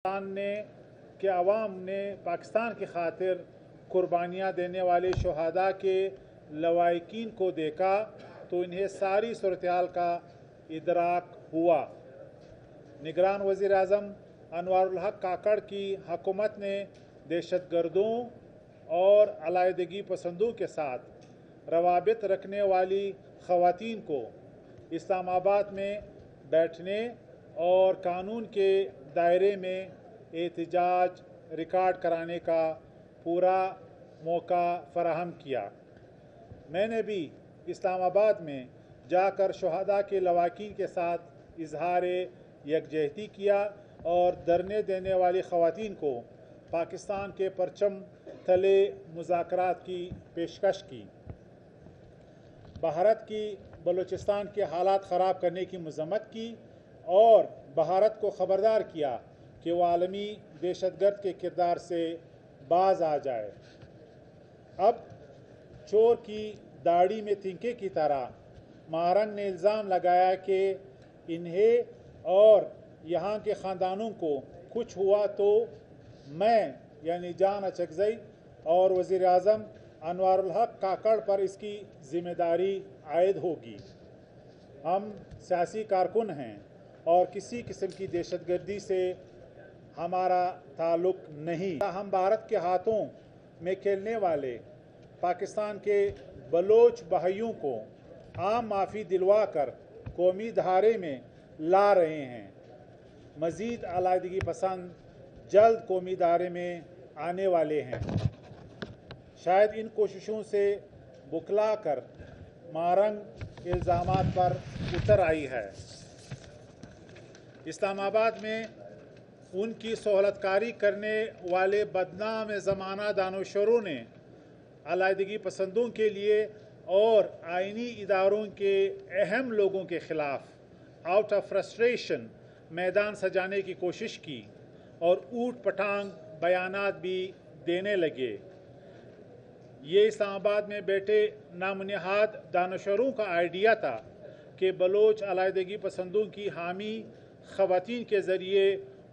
کہ عوام نے پاکستان کی خاطر قربانیاں دینے والے شہداء کے لواحقین کو دیکھا تو انہیں ساری صورتحال کا ادراک ہوا۔ نگران وزیر اعظم انوار الحق کاکڑ کی حکومت نے دہشت گردوں اور علیحدگی پسندوں کے ساتھ روابط رکھنے والی خواتین کو اسلام آباد میں بیٹھنے اور قانون کے دائرے میں احتجاج ریکارڈ کرانے کا پورا موقع فراہم کیا۔ میں نے بھی اسلام آباد میں جا کر شہداء کے لواحقین کے ساتھ اظہار یکجہتی کیا اور دھرنے دینے والی خواتین کو پاکستان کے پرچم تلے مذاکرات کی پیشکش کی۔ بھارت کی بلوچستان کے حالات خراب کرنے کی مذمت کی اور بھارت کو خبردار کیا کہ وہ عالمی دہشت گرد کے کردار سے باز آ جائے۔ اب چور کی داڑھی میں تنکے کی طرح مہارنگ نے الزام لگایا کہ انہیں اور یہاں کے خاندانوں کو کچھ ہوا تو میں یعنی جان اچکزئی اور وزیر اعظم انوار الحق کاکڑ پر اس کی ذمہ داری عائد ہوگی۔ ہم سیاسی کارکن ہیں اور کسی قسم کی دہشت گردی سے ہمارا تعلق نہیں۔ ہم بھارت کے ہاتھوں میں کھیلنے والے پاکستان کے بلوچ بھائیوں کو عام معافی دلوا کر قومی دھارے میں لا رہے ہیں۔ مزید علیحدگی پسند جلد قومی دھارے میں آنے والے ہیں۔ شاید ان کوششوں سے بکھلا کر مہارنگ الزامات پر اتر آئی ہے۔ اسلام آباد میں ان کی سہولت کاری کرنے والے بدنام زمانہ دانشوروں نے علیحدگی پسندوں کے لیے اور آئینی اداروں کے اہم لوگوں کے خلاف آؤٹ آف فرسٹریشن میدان سجانے کی کوشش کی اور اوٹ پٹانگ بیانات بھی دینے لگے۔ یہ اسلام آباد میں بیٹھے نامنہاد دانشوروں کا آئیڈیا تھا کہ بلوچ علیحدگی پسندوں کی حامی خواتین کے ذریعے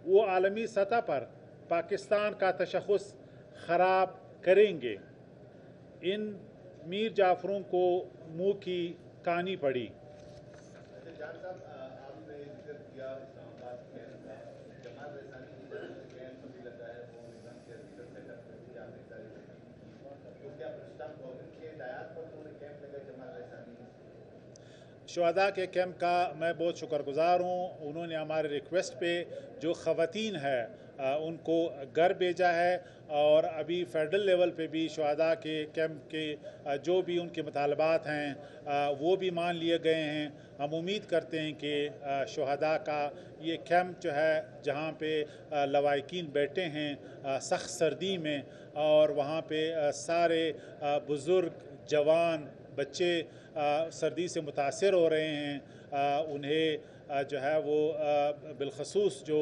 وہ عالمی سطح پر پاکستان کا تشخص خراب کریں گے۔ ان میر جعفروں کو منہ کی کانی پڑی۔ شہداء کے کیمپ کا میں بہت شکر گزار ہوں۔ انہوں نے ہمارے ریکویسٹ پہ جو خواتین ہے ان کو گھر بھیجا ہے اور ابھی فیڈرل لیول پہ بھی شہداء کے کیمپ کے جو بھی ان کے مطالبات ہیں وہ بھی مان لیے گئے ہیں۔ ہم امید کرتے ہیں کہ شہداء کا یہ کیمپ جو ہے جہاں پہ لواحقین بیٹھے ہیں سخت سردی میں اور وہاں پہ سارے بزرگ جوان بچے سردی سے متاثر ہو رہے ہیں، انہیں جو ہے وہ بالخصوص جو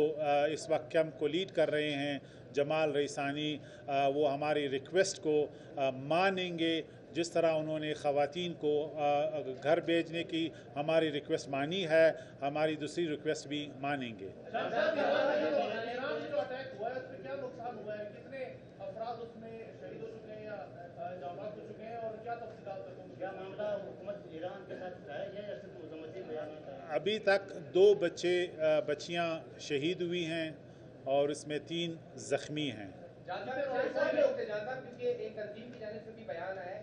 اس وقت کیمپ کو لیڈ کر رہے ہیں جمال ریسانی، وہ ہماری ریکویسٹ کو مانیں گے جس طرح انہوں نے خواتین کو گھر بھیجنے کی ہماری ریکویسٹ مانی ہے، ہماری دوسری ریکویسٹ بھی مانیں گے۔ ابھی تک 2 بچیاں شہید ہوئی ہیں اور اس میں 3 زخمی ہیں۔ کیونکہ ایک تنظیم کی جانب سے بھی بیان آیا